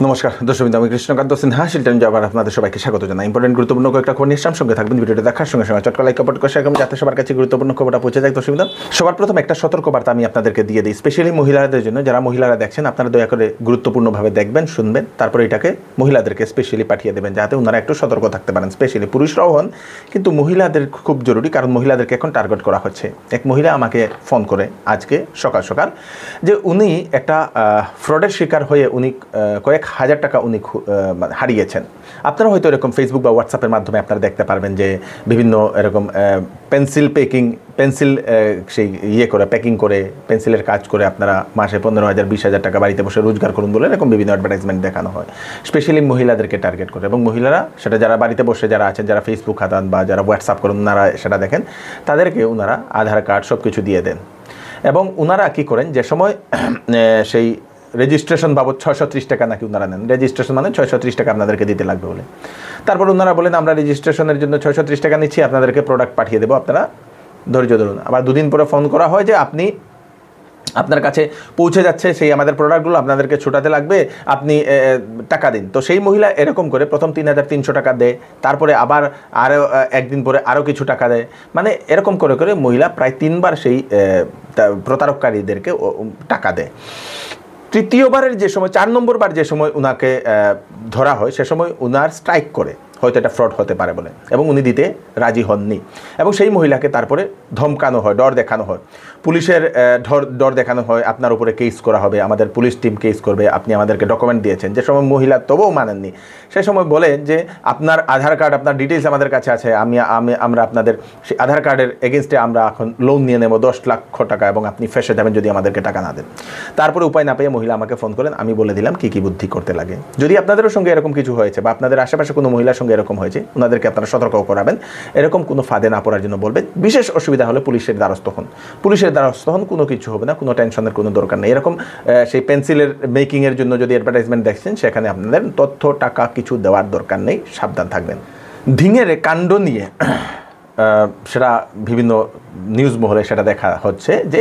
নমস্কার দর্শক, আমি কৃষ্ণকান্ত সিনহা শিলটন যাবার আপনাদের সবাইকে স্বাগত জানাই। ইম্পর্টেন্ট গুরুত্বপূর্ণ কয়েকটা খবর নিয়ে সঙ্গে থাকবেন। ভিডিওটা দেখার সঙ্গে সঙ্গে চটকা লাইক কমেন্ট করে শেয়ার করুন যাতে সবার কাছে গুরুত্বপূর্ণ খবরটা পৌঁছে যায়। দর্শক, সবার প্রথম একটা সতর্কবার্তা আমি আপনাদেরকে দিয়ে দিই, স্পেশালি মহিলাদের জন্য। যারা মহিলারা দেখছেন, আপনারা দয়া করে গুরুত্বপূর্ণভাবে দেখবেন, শুনবেন, তারপরে এটাকে মহিলাদেরকে স্পেশালি পাঠিয়ে দেবেন যাতে ওনারা একটু সতর্ক থাকতে পারেন। স্পেশালি পুরুষরাও হন, কিন্তু মহিলাদের খুব জরুরি, কারণ মহিলাদেরকে এখন টার্গেট করা হচ্ছে। এক মহিলা আমাকে ফোন করে আজকে সকাল সকাল যে উনি একটা ফ্রডের শিকার হয়ে উনি কয়েক হাজার টাকা উনি হারিয়েছেন। আপনারা হয়তো এরকম ফেসবুক বা হোয়াটসঅ্যাপের মাধ্যমে আপনারা দেখতে পারবেন যে বিভিন্ন এরকম পেন্সিল সেই করে প্যাকিং করে পেন্সিলের কাজ করে আপনারা মাসে 15,000 20,000 টাকা বাড়িতে বসে রোজগার করুন বলে এরকম বিভিন্ন অ্যাডভার্টাইজমেন্ট দেখানো হয়, স্পেশালি মহিলাদেরকে টার্গেট করে। এবং মহিলারা সেটা যারা বাড়িতে বসে যারা আছেন, যারা ফেসবুক হাতান বা যারা হোয়াটসঅ্যাপ করেন, ওনারা সেটা দেখেন, তাদেরকে ওনারা আধার কার্ড সব কিছু দিয়ে দেন। এবং ওনারা কী করেন, যে সময় সেই রেজিস্ট্রেশন বাবদ 630 টাকা নাকি ওনারা নেন। রেজিস্ট্রেশন মানে 630 টাকা আপনাদেরকে দিতে লাগবে বলে। তারপর ওনারা বলেন আমরা রেজিস্ট্রেশনের জন্য 630 টাকা নিচ্ছি, আপনাদেরকে প্রোডাক্ট পাঠিয়ে দেবো, আপনারা ধৈর্য ধরুন। আবার দুদিন পরে ফোন করা হয় যে আপনার কাছে পৌঁছে যাচ্ছে সেই আমাদের প্রোডাক্টগুলো, আপনাদেরকে ছুটাতে লাগবে, আপনি টাকা দিন। তো সেই মহিলা এরকম করে প্রথম 3,300 টাকা দেয়, তারপরে আবার আরও একদিন পরে আরও কিছু টাকা দেয়। মানে এরকম করে করে মহিলা প্রায় 3বার সেই প্রতারককারীদেরকে টাকা দেয়। তৃতীয়বারের যে সময় 4 নম্বর বার যে সময় উনাকে ধরা হয়, সে সময় উনার স্ট্রাইক করে, হয়তো এটা ফ্রড হতে পারে বলে, এবং উনি দিতে রাজি হননি। এবং সেই মহিলাকে তারপরে ধমকানো হয়, ডর দেখানো হয়, পুলিশের ডর দেখানো হয়, আপনার উপরে কেস করা হবে, আমাদের পুলিশ টিম কেস করবে, আপনি আমাদেরকে ডকুমেন্ট দিয়েছেন। যে সময় মহিলা তবুও মানেননি, সে সময় বলেন যে আপনার আধার কার্ড, আপনার ডিটেলস আমাদের কাছে আছে, আমরা আপনাদের সেই আধার কার্ডের এগেনস্টে আমরা এখন লোন নিয়ে নেব 10 লক্ষ টাকা, এবং আপনি ফেসে যাবেন যদি আমাদেরকে টাকা না দেন। তারপরে উপায় না পেয়ে মহিলা আমাকে ফোন করেন, আমি বলে দিলাম কী কী বুদ্ধি করতে লাগে। যদি আপনাদেরও সঙ্গে এরকম কিছু হয়েছে বা আপনাদের আশেপাশে কোনো মহিলার সঙ্গে এরকম হয়েছে, ওনাদেরকে আপনারা সতর্ক করাবেন, এরকম কোনো ফাঁদে না পড়ার জন্য বলবেন। বিশেষ অসুবিধা হলে পুলিশের দ্বারস্থ হন। পুলিশের দ্বারস্থ হন, কোনো কিছু হবে না, কোনো টেনশনের কোনো দরকার নেই। এরকম সেই পেন্সিলের মেকিংয়ের জন্য যদি অ্যাডভার্টাইজমেন্ট দেখছেন, সেখানে আপনাদের তথ্য টাকা কিছু দেওয়ার দরকার নেই, সাবধান থাকবেন। ধিঙের কাণ্ড নিয়ে সেটা বিভিন্ন নিউজ মহলে সেটা দেখা হচ্ছে যে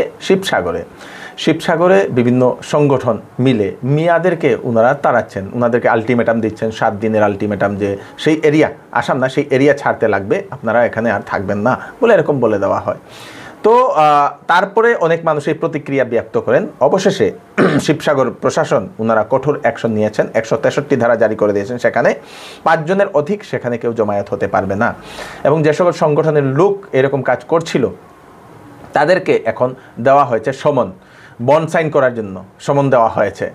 শিবসাগরে বিভিন্ন সংগঠন মিলে মিয়াদেরকে ওনারা তাড়াচ্ছেন, ওনাদেরকে আলটিমেটাম দিচ্ছেন, 7 দিনের আলটিমেটাম, যে সেই এরিয়া আসাম না, সেই এরিয়া ছাড়তে লাগবে, আপনারা এখানে আর থাকবেন না বলে এরকম বলে দেওয়া হয়। তো তারপরে অনেক মানুষ এই প্রতিক্রিয়া ব্যক্ত করেন। অবশেষে শিবসাগর প্রশাসন ওনারা কঠোর অ্যাকশন নিয়েছেন, 163 ধারা জারি করে দিয়েছেন, সেখানে 5 জনের অধিক সেখানে কেউ জমায়েত হতে পারবে না। এবং যে সকল সংগঠনের লোক এরকম কাজ করছিল তাদেরকে এখন দেওয়া হয়েছে সমন, বন্ড সাইন করার জন্য সমন দেওয়া হয়েছে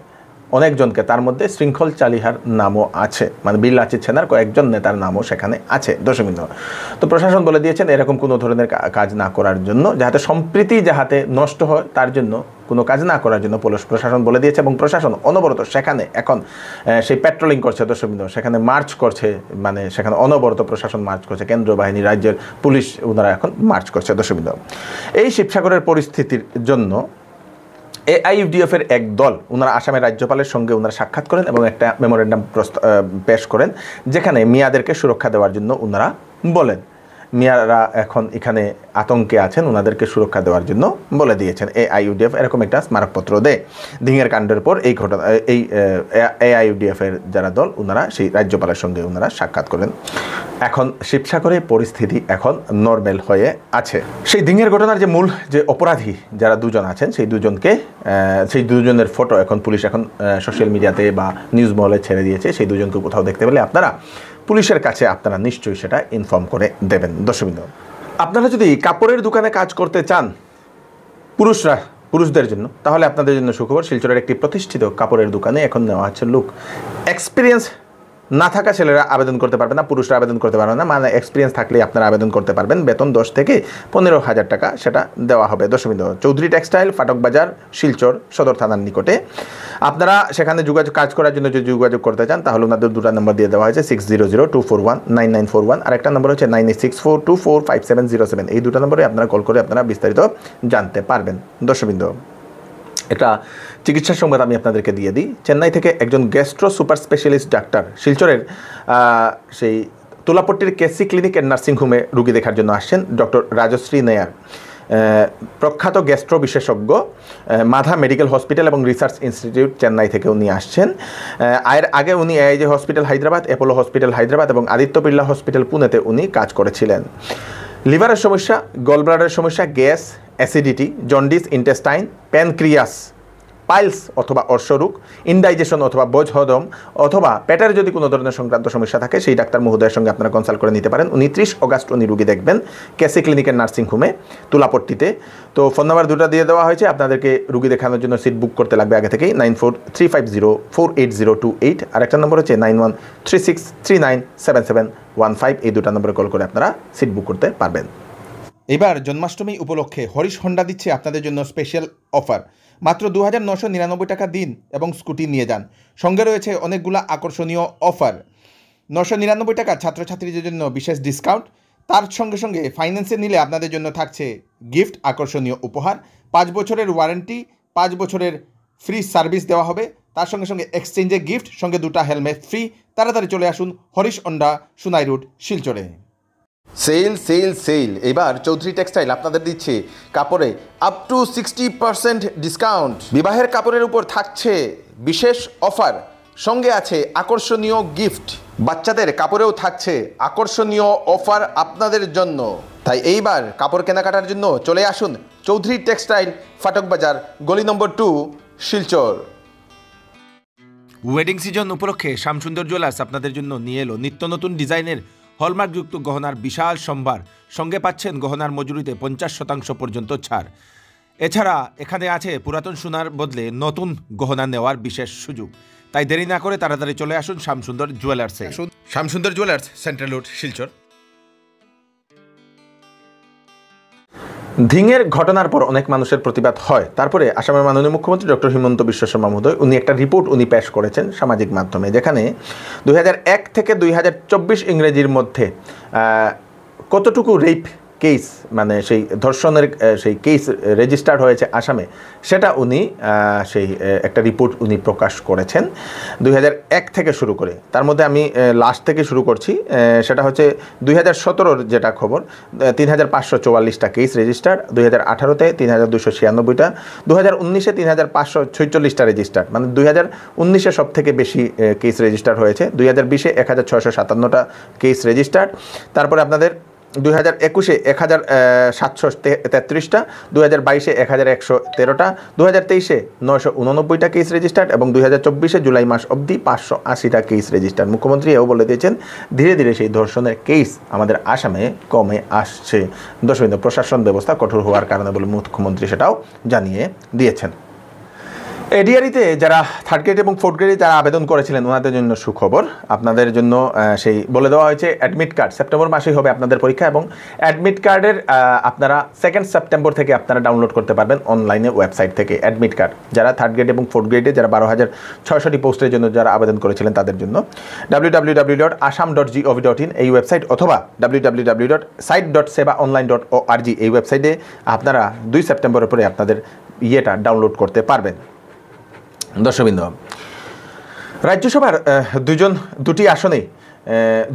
অনেকজনকে। তার মধ্যে শৃঙ্খল চালিহার নামও আছে, মানে বিল্লাচি সেনার কয়েকজন নেতার নামও সেখানে আছে। দর্শকবৃন্দ, তো প্রশাসন বলে দিয়েছেন এরকম কোনো ধরনের কাজ না করার জন্য, যাতে সম্প্রীতি যাতে নষ্ট হয় তার জন্য কোনো কাজ না করার জন্য পুলিশ প্রশাসন বলে দিয়েছে। এবং প্রশাসন অনবরত সেখানে এখন সেই পেট্রোলিং করছে। দর্শকবৃন্দ, সেখানে মার্চ করছে, মানে সেখানে অনবরত প্রশাসন মার্চ করছে, কেন্দ্রীয় বাহিনী, রাজ্যের পুলিশ ওনারা এখন মার্চ করছে। দর্শকবৃন্দ, এই শিবসাগরের পরিস্থিতির জন্য AIUDF এর এক দল ওনারা আসামের রাজ্যপালের সঙ্গে ওনারা সাক্ষাৎ করেন এবং একটা মেমোরেন্ডাম পেশ করেন, যেখানে মিয়াদেরকে সুরক্ষা দেওয়ার জন্য ওনারা বলেন। মিয়ারা এখন এখানে আতঙ্কে আছেন, ওনাদেরকে সুরক্ষা দেওয়ার জন্য বলে দিয়েছেন। AIUDF এরকম একটা স্মারকপত্র দেয় ধিঙের কাণ্ডের পর। এই ঘটনা এই AIUDF এর যারা দল ওনারা সেই রাজ্যপালের সঙ্গে ওনারা সাক্ষাৎ করেন। এখন শিবসাগরের পরিস্থিতি এখন নর্মাল হয়ে আছে। সেই ধিঙের ঘটনার যে মূল যে অপরাধী যারা দুজন আছেন, সেই দুজনের ফটো এখন পুলিশ এখন সোশ্যাল মিডিয়াতে বা নিউজ মহলে ছেড়ে দিয়েছে। সেই দুজনকে কোথাও দেখতে পেলে আপনারা পুলিশের কাছে আপনারা নিশ্চয়ই সেটা ইনফর্ম করে দেবেন। দর্শকবৃন্দ, আপনারা যদি কাপড়ের দোকানে কাজ করতে চান পুরুষদের জন্য, তাহলে আপনাদের জন্য সুখবর। শিলচরের একটি প্রতিষ্ঠিত কাপড়ের দোকানে এখন নেওয়া হচ্ছে লোক। এক্সপিরিয়েন্স না থাকা ছেলেরা আবেদন করতে পারবে না, পুরুষরা আবেদন করতে পারবে না। মানে এক্সপিরিয়েন্স থাকলে আপনারা আবেদন করতে পারবেন। বেতন 10 থেকে 15,000 টাকা সেটা দেওয়া হবে। দর্শকবৃন্দ, চৌধুরী টেক্সটাইল, ফাটক বাজার, শিলচর সদর থানার নিকটে। আপনারা সেখানে কাজ করার জন্য যদি যোগাযোগ করতে চান, তাহলে ওনাদের 2টা নম্বর দিয়ে দেওয়া হয়েছে, 6002419941, আর একটা নম্বর হচ্ছে 9864245707। এই 2টা নম্বরে আপনারা কল করে আপনারা বিস্তারিত জানতে পারবেন। দর্শকবৃন্দ, একটা চিকিৎসার সংবাদ আমি আপনাদেরকে দিয়ে দিই। চেন্নাই থেকে একজন গ্যাস্ট্রো সুপার স্পেশালিস্ট ডাক্তার শিলচরের সেই তুলাপট্টির কেসি ক্লিনিক অ্যান্ড নার্সিংহোমে রুগী দেখার জন্য আসছেন, ডক্টর রাজশ্রী নায়ার। প্রখ্যাত গ্যাস্ট্রো বিশেষজ্ঞ, মাধা মেডিকেল হসপিটাল এবং রিসার্চ ইনস্টিটিউট চেন্নাই থেকে উনি আসছেন। এর আগে উনি AIG hospital Hyderabad, Apollo hospital Hyderabad এবং আদিত্য বিড়লা হসপিটাল পুনেতে উনি কাজ করেছিলেন। লিভারের সমস্যা, গলব্লাডারের সমস্যা, gas, acidity, jaundice, intestine, pancreas, piles অথবা অর্শরোগ, ইনডাইজেশন অথবা বজহদম অথবা পেটের যদি কোনো ধরনের সংক্রান্ত সমস্যা থাকে সেই ডাক্তার মহোদয়ের সঙ্গে আপনারা কনসাল্ট করে নিতে পারেন। 29 অগাস্ট উনি রুগী দেখবেন কেসি ক্লিনিকের নার্সিংহোমে তুলাপট্টিতে। তো ফোন নাম্বার দুটো দিয়ে দেওয়া হয়েছে, আপনাদেরকে রুগী দেখানোর জন্য সিট বুক করতে লাগবে আগে থেকেই 9435048028, আর একটা নম্বর হচ্ছে 9136397715। এই দুটো নম্বরে কল করে আপনারা সিট বুক করতে পারবেন। এবার জন্মাষ্টমী উপলক্ষে হরিশ হন্ডা দিচ্ছে আপনাদের জন্য স্পেশাল অফার। মাত্র 2999 টাকা দিন এবং স্কুটি নিয়ে যান। সঙ্গে রয়েছে অনেকগুলো আকর্ষণীয় অফার। 999 টাকা ছাত্রছাত্রীদের জন্য বিশেষ ডিসকাউন্ট, তার সঙ্গে সঙ্গে ফাইন্যান্সে নিলে আপনাদের জন্য থাকছে গিফট, আকর্ষণীয় উপহার, 5 বছরের ওয়ারেন্টি, 5 বছরের ফ্রি সার্ভিস দেওয়া হবে, তার সঙ্গে সঙ্গে এক্সচেঞ্জে গিফট, সঙ্গে 2টা হেলমেট ফ্রি। তাড়াতাড়ি চলে আসুন হরিশ হন্ডা, সুনাই রোড, শিলচরে। সেল সেল সেল, এবার চৌধুরী টেক্সটাইল আপনাদের দিচ্ছে কাপড়ে আপ টু 60% ডিসকাউন্ট। বিবাহের কাপড়ের উপর থাকছে বিশেষ অফার, সঙ্গে আছে আকর্ষণীয় গিফট। বাচ্চাদের কাপড়েও থাকছে আকর্ষণীয় অফার আপনাদের জন্য। তাই এইবার কাপড় কেনাকাটার জন্য চলে আসুন চৌধুরী টেক্সটাইল, ফাটক বাজার, গলি নম্বর 2, শিলচর। ওয়েডিং সিজন উপলক্ষে শ্যামসুন্দর জুয়েলার্স আপনাদের জন্য নিয়ে এলো নিত্য নতুন ডিজাইনের হলমার্কযুক্ত গহনার বিশাল সম্ভার। সঙ্গে পাচ্ছেন গহনার মজুরিতে 50% পর্যন্ত ছাড়। এছাড়া এখানে আছে পুরাতন সোনার বদলে নতুন গহনা নেওয়ার বিশেষ সুযোগ। তাই দেরি না করে তাড়াতাড়ি চলে আসুন শ্যামসুন্দর জুয়েলার্সে। Shyamsundar jewellers, central road, Silchar. ধিঙের ঘটনার পর অনেক মানুষের প্রতিবাদ হয়। তারপরে আসামের মাননীয় মুখ্যমন্ত্রী ডক্টর হিমন্ত বিশ্ব শর্মা মহোদয় উনি একটা রিপোর্ট পেশ করেছেন সামাজিক মাধ্যমে, যেখানে 2001 থেকে 2024 ইংরেজির মধ্যে কতটুকু রেপ কেস, মানে সেই ধর্ষণের সেই কেস রেজিস্টার্ড হয়েছে আসামে, সেটা উনি সেই একটা রিপোর্ট উনি প্রকাশ করেছেন 2001 থেকে শুরু করে। তার মধ্যে আমি লাস্ট থেকে শুরু করছি। সেটা হচ্ছে 2017-র যেটা খবর, 3544টা কেস রেজিস্টার্ড, 2018-তে 3296টা, 2019-এ 3546টা রেজিস্টার্ড, মানে 2019-এ সব থেকে বেশি কেস রেজিস্টার্ড হয়েছে। 2020-এ 1657টা কেস রেজিস্টার্ড। তারপরে আপনাদের 2021-এ 1733টা, 2022-এ 1113টা, 2023-এ 989টা কেস রেজিস্টার্ড এবং 2024-এ জুলাই মাস অবধি 580টা কেস রেজিস্টার্ড। মুখ্যমন্ত্রী এও বলে দিয়েছেন ধীরে ধীরে সেই ধর্ষণের কেস আমাদের আসামে কমে আসছে। দর্শক, প্রশাসন ব্যবস্থা কঠোর হওয়ার কারণে বলে মুখ্যমন্ত্রী সেটাও জানিয়ে দিয়েছেন। এডিআরিতে যারা 3rd গ্রেড এবং 4th গ্রেডে যারা আবেদন করেছিলেন ওনাদের জন্য সুখবর। আপনাদের জন্য সেই বলে দেওয়া হয়েছে অ্যাডমিট কার্ড সেপ্টেম্বর মাসেই হবে আপনাদের পরীক্ষা, এবং অ্যাডমিট কার্ডের আপনারা 2nd সেপ্টেম্বর থেকে আপনারা ডাউনলোড করতে পারবেন অনলাইনে ওয়েবসাইট থেকে অ্যাডমিট কার্ড। যারা 3rd গ্রেড এবং 4th গ্রেডে যারা 12,600টি পোস্টের জন্য যারা আবেদন করেছিলেন তাদের জন্য www.assam.gov.in এই ওয়েবসাইট অথবা www.site.sebaonline.org এই ওয়েবসাইটে আপনারা 2 সেপ্টেম্বরের পরে আপনাদের ইয়েটা ডাউনলোড করতে পারবেন। দর্শকবৃন্দ, রাজ্যসভার দুটি আসনে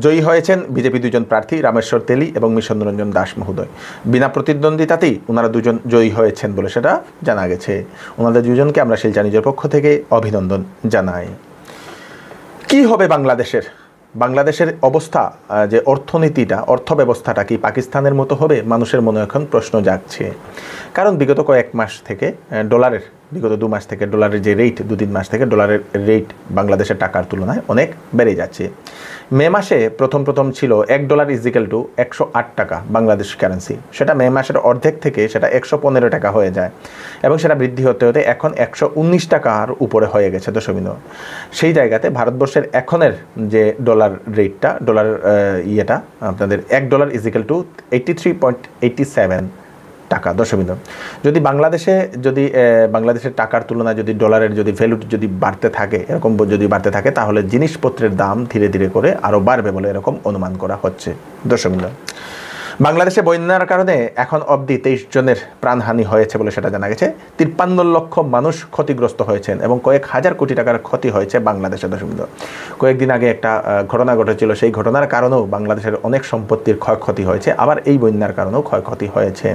জয়ী হয়েছেন বিজেপি 2জন প্রার্থী, রামেশ্বর তেলি এবং মিশন রঞ্জন দাস মহোদয়। বিনা প্রতিদ্বন্দ্বিতাতেই ওনারা 2জন জয়ী হয়েছেন বলে সেটা জানা গেছে। ওনাদের 2জনকে আমরা শিলচর নিজের পক্ষ থেকে অভিনন্দন জানাই। কি হবে বাংলাদেশের অবস্থা, যে অর্থনীতিটা, অর্থ ব্যবস্থাটা কি পাকিস্তানের মতো হবে? মানুষের মনে এখন প্রশ্ন জাগছে। কারণ বিগত কয়েক মাস থেকে বিগত 2 মাস থেকে ডলারের যে রেট, 2-3 মাস থেকে ডলারের রেট বাংলাদেশের টাকার তুলনায় অনেক বেড়ে যাচ্ছে। মে মাসে প্রথম ছিল $1 = 108 টাকা বাংলাদেশ কারেন্সি। সেটা মে মাসের অর্ধেক থেকে সেটা 115 টাকা হয়ে যায় এবং সেটা বৃদ্ধি হতে হতে এখন 119 টাকার উপরে হয়ে গেছে। দর্শকবৃন্দ, সেই জায়গাতে ভারতবর্ষের এখনের যে ডলার রেটটা, ডলার ইয়েটা আপনাদের $1 = 83.87 টাকা। দর্শকবৃন্দ, যদি বাংলাদেশের টাকার তুলনায় যদি ডলারের যদি ভ্যালু যদি বাড়তে থাকে, এরকম যদি বাড়তে থাকে, তাহলে জিনিসপত্রের দাম ধীরে ধীরে করে আরও বাড়বে বলে এরকম অনুমান করা হচ্ছে। দর্শকবৃন্দ, বাংলাদেশে বন্যার কারণে এখন অবধি 23 জনের প্রাণহানি হয়েছে বলে সেটা জানা গেছে। 53 লক্ষ মানুষ ক্ষতিগ্রস্ত হয়েছেন এবং কয়েক হাজার কোটি টাকার ক্ষতি হয়েছে বাংলাদেশে। দর্শকবৃন্দ, কয়েকদিন আগে একটা ঘটনা ঘটেছিল, সেই ঘটনার কারণেও বাংলাদেশের অনেক সম্পত্তির ক্ষয়ক্ষতি হয়েছে, আবার এই বন্যার কারণেও ক্ষয়ক্ষতি হয়েছে।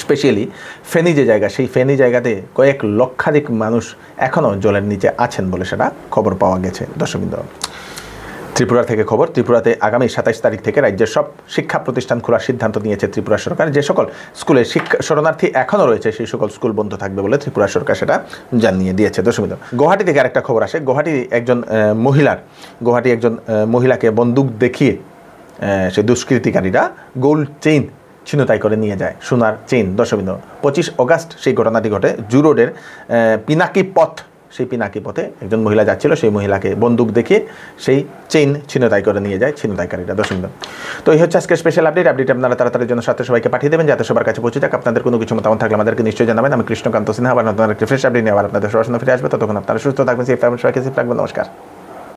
স্পেশালি ফেনী যে জায়গা, সেই ফেনী জায়গাতে কয়েক লক্ষাধিক মানুষ এখনও জলের নিচে আছেন বলে সেটা খবর পাওয়া গেছে। দর্শকবৃন্দ, ত্রিপুরা থেকে খবর, ত্রিপুরাতে আগামী 27 তারিখ থেকে রাজ্যের সব শিক্ষা প্রতিষ্ঠান খোলার সিদ্ধান্ত নিয়েছে ত্রিপুরা সরকার। যে সকল স্কুলে শরণার্থী এখনও রয়েছে সেই সকল স্কুল বন্ধ থাকবে বলে ত্রিপুরা সরকার সেটা জানিয়ে দিয়েছে। দর্শকবৃন্দ, গুয়াহাটি থেকে আরেকটা খবর আসে। গুয়াহাটি একজন মহিলাকে বন্দুক দেখিয়ে সেই দুষ্কৃতিকারীরা গোল্ড চেইন ছিনতাই করে নিয়ে যায়, সোনার চেইন। দর্শকবৃন্দ, 25 অগাস্ট সেই ঘটনাটি ঘটে। জু রোডের পিনাকি পথ, সেই পিনাকি পথে একজন মহিলা যাচ্ছিল, সেই মহিলাকে বন্দুক দেখিয়ে সেই চেইন ছিনতাই করে নিয়ে যায় ছিনতাইকারীরা। দর্শকবৃন্দ, তো এই হচ্ছে আজকে স্পেশাল আপডেট আপনারা তাড়াতাড়ির জন্য সাথে সবাইকে পাঠিয়ে দেবেন যাতে সবার কাছে পৌঁছে যাক। আপনাদের কোনো কিছু মতামত থাকলে আমাদেরকে নিশ্চয়ই জানাবেন। আমি কৃষ্ণকান্ত সিনহা, আবার নতুন একটা ফ্রেশ আপডেট নিয়ে আবার আপনাদের সবার সামনে ফিরে আসবে। ততক্ষণ আপনারা সুস্থ থাকবেন, সেফ থাকবেন, সবাইকে সেফ রাখবেন। নমস্কার।